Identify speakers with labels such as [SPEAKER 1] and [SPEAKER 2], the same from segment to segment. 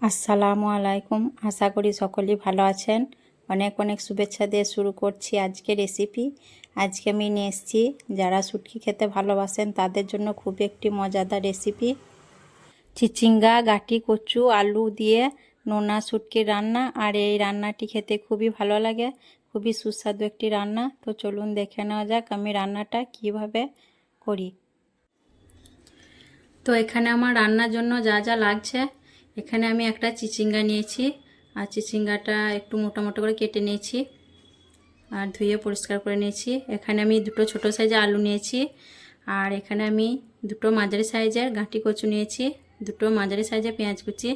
[SPEAKER 1] আসসালামু আলাইকুম। আশা করি সকলেই ভালো আছেন। অনেক অনেক শুভেচ্ছা দিয়ে শুরু করছি আজকে রেসিপি। আজকে আমি নিয়ে এসেছি যারা শুটকি খেতে ভালোবাসেন তাদের জন্য খুব একটি মজাদার রেসিপি, চিচিঙ্গা, গাঁটি কচু, আলু দিয়ে নোনা শুটকির রান্না। আর এই রান্নাটি খেতে খুবই ভালো লাগে, খুবই সুস্বাদু একটি রান্না। তো চলুন দেখে নেওয়া যাক আমি রান্নাটা কিভাবে করি। তো এখানে আমার রান্নার জন্য যা যা লাগছে, এখানে আমি একটা চিচিঙ্গা নিয়েছি, আর চিচিঙ্গাটা একটু মোটা মোটা করে কেটে নিয়েছি আর ধুয়ে পরিষ্কার করে নিয়েছি। এখানে আমি দুটো ছোটো সাইজের আলু নিয়েছি, আর এখানে আমি দুটো মাঝারি সাইজের গাঁটি কচু নিয়েছি, দুটো মাঝারি সাইজের পেঁয়াজ কুচি,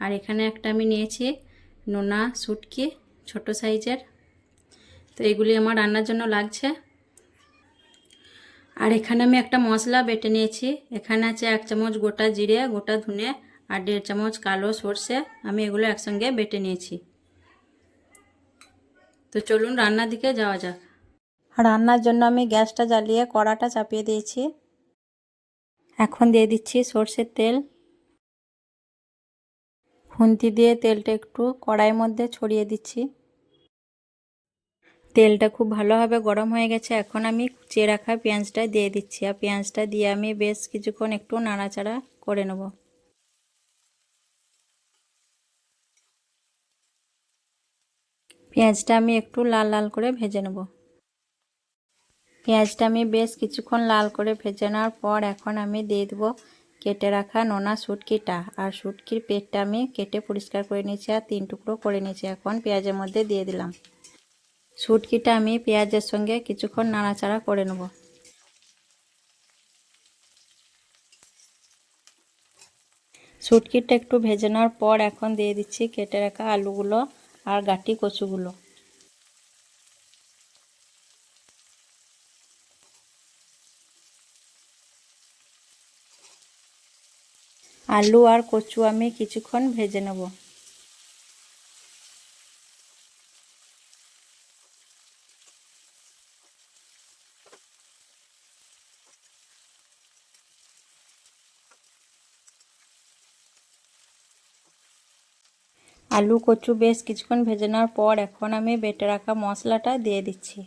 [SPEAKER 1] আর এখানে একটা আমি নিয়েছি নোনা শুটকি ছোটো সাইজের। তো এগুলি আমার রান্নার জন্য লাগছে। আর এখানে আমি একটা মশলা বেটে নিয়েছি। এখানে আছে 1 চামচ গোটা জিরে, গোটা ধনে আর 1.5 চামচ কালো সর্ষে। আমি এগুলো একসঙ্গে বেটে নিয়েছি। তো চলুন রান্নার দিকে যাওয়া যাক। রান্নার জন্য আমি গ্যাসটা জ্বালিয়ে কড়াটা চাপিয়ে দিয়েছি। এখন দিয়ে দিচ্ছি সর্ষের তেল। খুন্তি দিয়ে তেলটা একটু কড়াইয়ের মধ্যে ছড়িয়ে দিচ্ছি। তেলটা খুব ভালোভাবে গরম হয়ে গেছে। এখন আমি কুচিয়ে রাখা পেঁয়াজটা দিয়ে দিচ্ছি, আর পেঁয়াজটা দিয়ে আমি বেশ কিছুক্ষণ একটু নাড়াচাড়া করে নেব। পেঁয়াজটা আমি একটু লাল লাল করে ভেজে নেব। পেঁয়াজটা আমি বেশ কিছুক্ষণ লাল করে ভেজে নেওয়ার পর এখন আমি দিয়ে দেবো কেটে রাখা নোনা শুটকিটা। আর শুটকির পেটটা আমি কেটে পরিষ্কার করে নিয়েছি আর 3 টুকরো করে নিয়েছি। এখন পেঁয়াজের মধ্যে দিয়ে দিলাম। শুটকিটা আমি পেঁয়াজের সঙ্গে কিছুক্ষণ নাড়াচাড়া করে নেব। শুটকিটা একটু ভেজে নেওয়ার পর এখন দিয়ে দিচ্ছি কেটে রাখা আলুগুলো আর গাঁটি কচুগুলো। আলু আর কচু আমি কিছুক্ষণ ভেজে নেব। আলু কচু বেশ কিছুক্ষণ ভেজে নেওয়ার পর এখন আমি বেটে রাখা মশলাটা দিয়ে দিচ্ছি।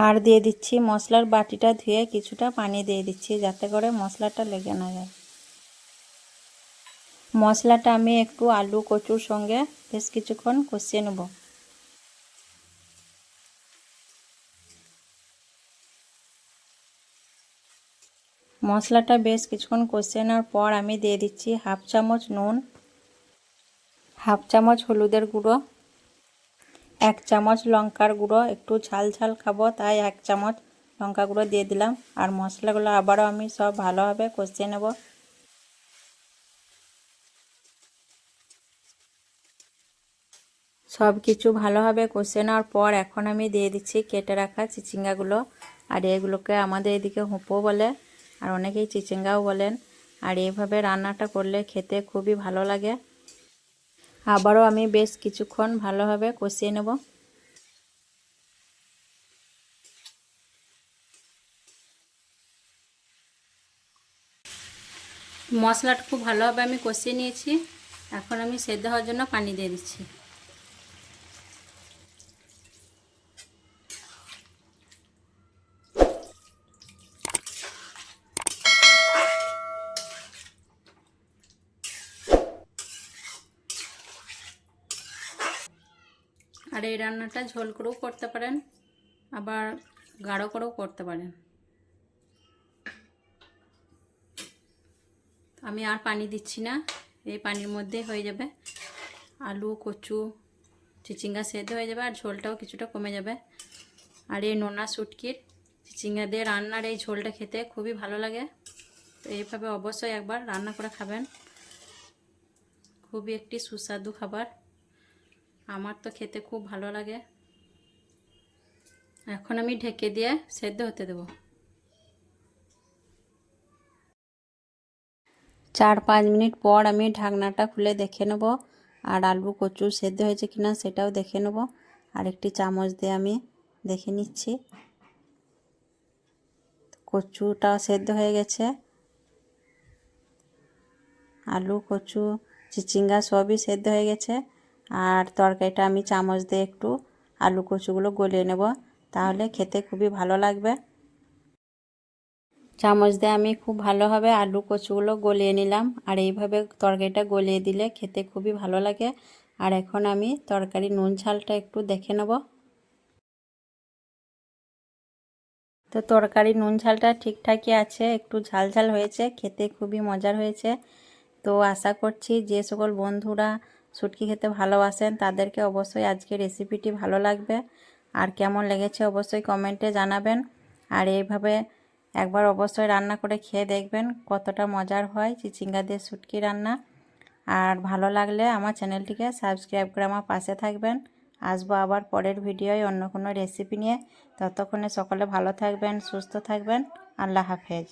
[SPEAKER 1] আর দিয়ে দিচ্ছি মশলার বাটিটা ধুয়ে কিছুটা পানি দিয়ে দিচ্ছি যাতে করে মশলাটা লেগে না যায়। মশলাটা আমি একটু আলু কচুর সঙ্গে বেশ কিছুক্ষণ কষিয়ে নেব। মশলাটা বেশ কিছুক্ষণ কষিয়ে নেওয়ার পর আমি দিয়ে দিচ্ছি 1/2 চামচ নুন, 1/2 চামচ হলুদের গুঁড়ো, 1 চামচ লঙ্কার গুঁড়ো। একটু ঝাল ঝাল খাবো তাই 1 চামচ লঙ্কা গুঁড়ো দিয়ে দিলাম। আর মশলাগুলো আবারও আমি সব ভালোভাবে কষিয়ে নেব। সব কিছু ভালোভাবে কষিয়ে নেওয়ার পর এখন আমি দিয়ে দিচ্ছি কেটে রাখা চিচিঙ্গাগুলো। আর এগুলোকে আমাদের এদিকে হোঁপো বলে, আর অনেকেই চিচিঙ্গাও বলেন। আর এইভাবে রান্নাটা করলে খেতে খুবই ভালো লাগে। আবারও আমি বেশ কিছুক্ষণ ভালোভাবে কষিয়ে নেব। মশলাটা খুব ভালোভাবে আমি কষিয়ে নিয়েছি। এখন আমি সেদ্ধ হওয়ার জন্য পানি দিয়ে দিচ্ছি। আর এই রান্নাটা ঝোল করেও করতে পারেন, আবার গাঢ় করেও করতে পারেন। আমি আর পানি দিচ্ছি না, এই পানির মধ্যে হয়ে যাবে। আলু কচু চিচিঙ্গা সেদ্ধ হয়ে যাবে আর ঝোলটাও কিছুটা কমে যাবে। আর এই নোনা শুটকির চিচিঙ্গা দিয়ে রান্নার এই ঝোলটা খেতে খুবই ভালো লাগে। তো এইভাবে অবশ্যই একবার রান্না করে খাবেন, খুবই একটি সুস্বাদু খাবার। আমার তো খেতে খুব ভালো লাগে। এখন আমি ঢেকে দিয়ে সেদ্ধ হতে দেব। 4-5 মিনিট পর আমি ঢাকনাটা খুলে দেখে নেব আর আলু কচু সেদ্ধ হয়েছে কিনা সেটাও দেখে নেব। আর একটি চামচ দিয়ে আমি দেখে নিচ্ছি। কচুটা সেদ্ধ হয়ে গেছে। আলু, কচু, চিচিঙ্গা সবই সেদ্ধ হয়ে গেছে। আর তরকারিটা আমি চামচ দিয়ে একটু আলু কচুগুলো গলিয়ে নেব, তাহলে খেতে খুবই ভালো লাগবে। চামচ দিয়ে আমি খুব ভালোভাবে আলু কচুগুলো গলিয়ে নিলাম। আর এইভাবে তরকারিটা গলিয়ে দিলে খেতে খুবই ভালো লাগে। আর এখন আমি তরকারি নুন ঝালটা একটু দেখে নেব। তো তরকারি নুন ঝালটা ঠিকঠাকই আছে, একটু ঝাল ঝাল হয়েছে, খেতে খুবই মজার হয়েছে। তো আশা করছি যে সকল বন্ধুরা শুটকি খেতে ভালোবাসেন তাদেরকে অবশ্যই আজকে রেসিপিটি ভালো লাগবে। আর কেমন লেগেছে অবশ্যই কমেন্টে জানাবেন। আর এইভাবে একবার অবশ্যই রান্না করে খেয়ে দেখবেন কতটা মজার হয় চিচিঙ্গা দিয়ে শুটকি রান্না। আর ভালো লাগলে আমার চ্যানেলটিকে সাবস্ক্রাইব করে আমার পাশে থাকবেন। আসবো আবার পরের ভিডিওয় অন্য কোনো রেসিপি নিয়ে। ততক্ষণে সকলে ভালো থাকবেন, সুস্থ থাকবেন। আল্লাহ হাফেজ।